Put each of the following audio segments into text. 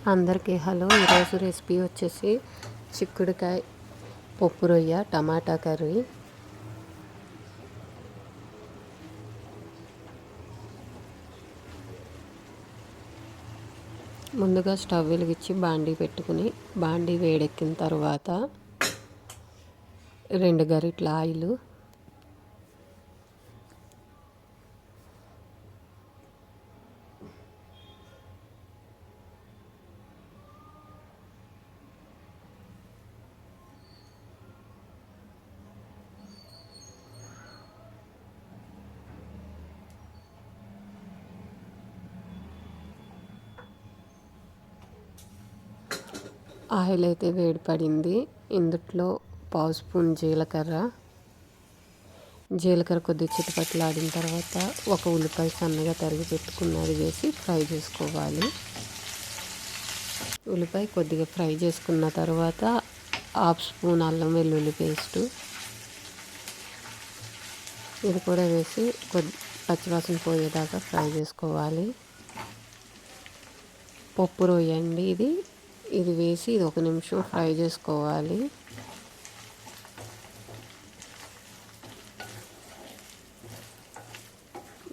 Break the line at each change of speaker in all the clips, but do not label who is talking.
అందరికీ హలో. ఈరోజు రెసిపీ వచ్చేసి చిక్కుడుకాయ పప్పు రొయ్య టమాటా కర్రీ. ముందుగా స్టవ్ వెలిగించి బాండీ పెట్టుకుని బాండీ వేడెక్కిన తర్వాత 2 గరిటెల ఆయిల్, ఆయిల్ అయితే వేడిపడింది. ఇందులో పావు స్పూన్ జీలకర్ర కొద్దిగా చిటపట్లాడిన తర్వాత ఒక ఉల్లిపాయ సన్నగా తరిగి పెట్టుకున్నది వేసి ఫ్రై చేసుకోవాలి. ఉల్లిపాయ కొద్దిగా ఫ్రై చేసుకున్న తర్వాత 1/2 స్పూన్ అల్లం వెల్లుల్లి పేస్టు ఇది కూడా వేసి పచ్చివాసన పోయేదాకా ఫ్రై చేసుకోవాలి. పప్పు రొయ్యండి ఇది వేసి ఇది 1 నిమిషం ఫ్రై చేసుకోవాలి.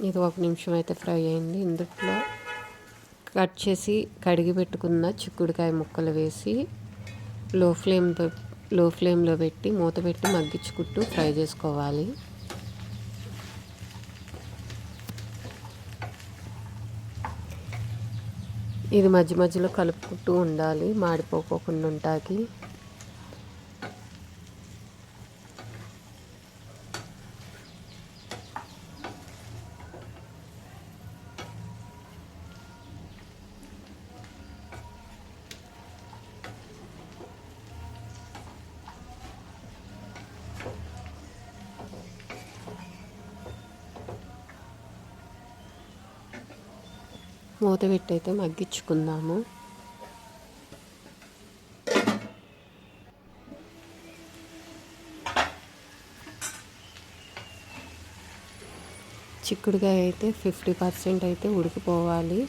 ఇది 1 నిమిషం అయితే ఫ్రై అయింది. ఇందులో కట్ చేసి కడిగి పెట్టుకున్న చిక్కుడుకాయ ముక్కలు వేసి లో ఫ్లేమ్లో పెట్టి మూత పెట్టి మగ్గించుకుంటూ ఫ్రై చేసుకోవాలి. ఇది మధ్య మధ్యలో కలుపుకుంటూ ఉండాలి మాడిపోకుండా ఉంటాకి. మూత పెట్టి అయితే మగ్గించుకుందాము. చిక్కుడుకాయ అయితే 50% అయితే ఉడికిపోవాలి.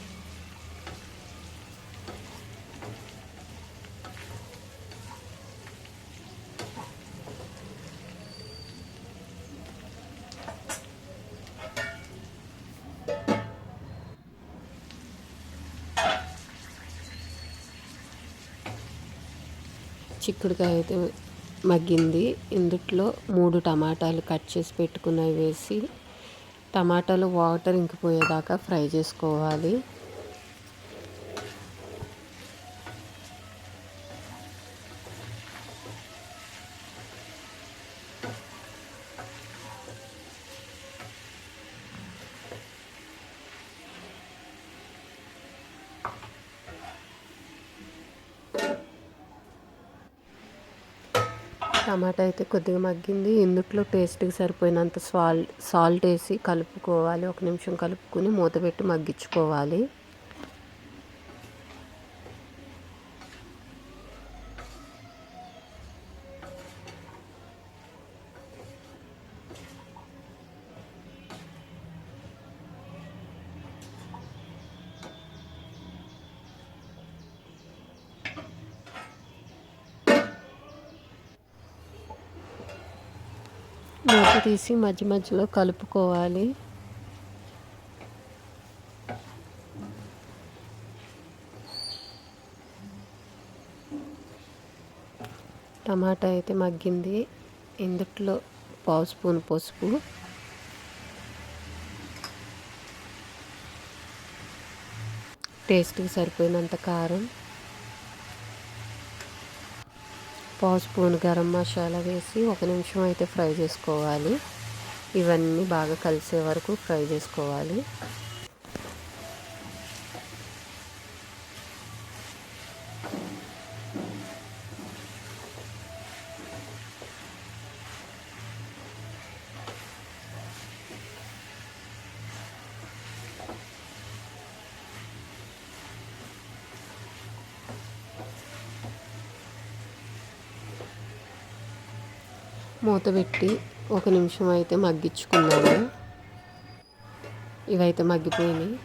చిక్కుడుకాయ అయితే మగ్గింది. ఇందులో 3 టమాటాలు కట్ చేసి పెట్టుకున్నవి వేసి టమాటాలు వాటర్ ఇంకిపోయేదాకా ఫ్రై చేసుకోవాలి. టమాటా అయితే కొద్దిగా మగ్గింది. ఇందులో టేస్ట్కి సరిపోయినంత సాల్ట్ వేసి కలుపుకోవాలి. 1 నిమిషం కలుపుకొని మూత పెట్టి మగ్గించుకోవాలి. మూత తీసి మధ్య మధ్యలో కలుపుకోవాలి. టమాటా అయితే మగ్గింది. ఇందులో పావు స్పూన్ పసుపు, టేస్ట్కి సరిపోయినంత కారం, పావు స్పూన్ గరం మసాలా వేసి 1 నిమిషం అయితే ఫ్రై చేసుకోవాలి. ఇవన్నీ బాగా కలిసే వరకు ఫ్రై చేసుకోవాలి. మూత పెట్టి 1 నిమిషం అయితే మగ్గించుకున్నాము. ఇవైతే మగ్గిపోయినాయి.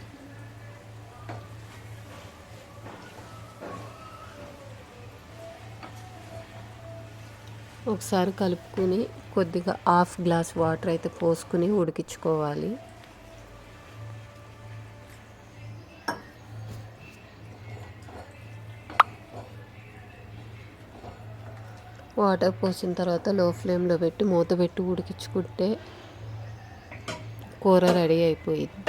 ఒకసారి కలుపుకుని కొద్దిగా హాఫ్ గ్లాస్ వాటర్ అయితే పోసుకుని ఉడికించుకోవాలి. వాటర్ పోసిన తర్వాత లో ఫ్లేమ్లో పెట్టి మూత పెట్టి ఉడికించుకుంటే కూర రెడీ అయిపోయింది.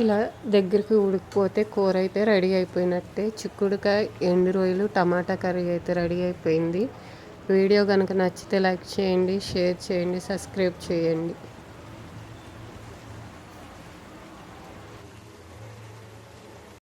ఇలా దగ్గరికి ఉడికిపోతే కూర అయితే రెడీ అయిపోయినట్టే. చిక్కుడుకాయ, ఎండు రొయ్యలు, టమాటా కర్రీ అయితే రెడీ అయిపోయింది. వీడియో కనుక నచ్చితే లైక్ చేయండి, షేర్ చేయండి, సబ్స్క్రైబ్ చేయండి.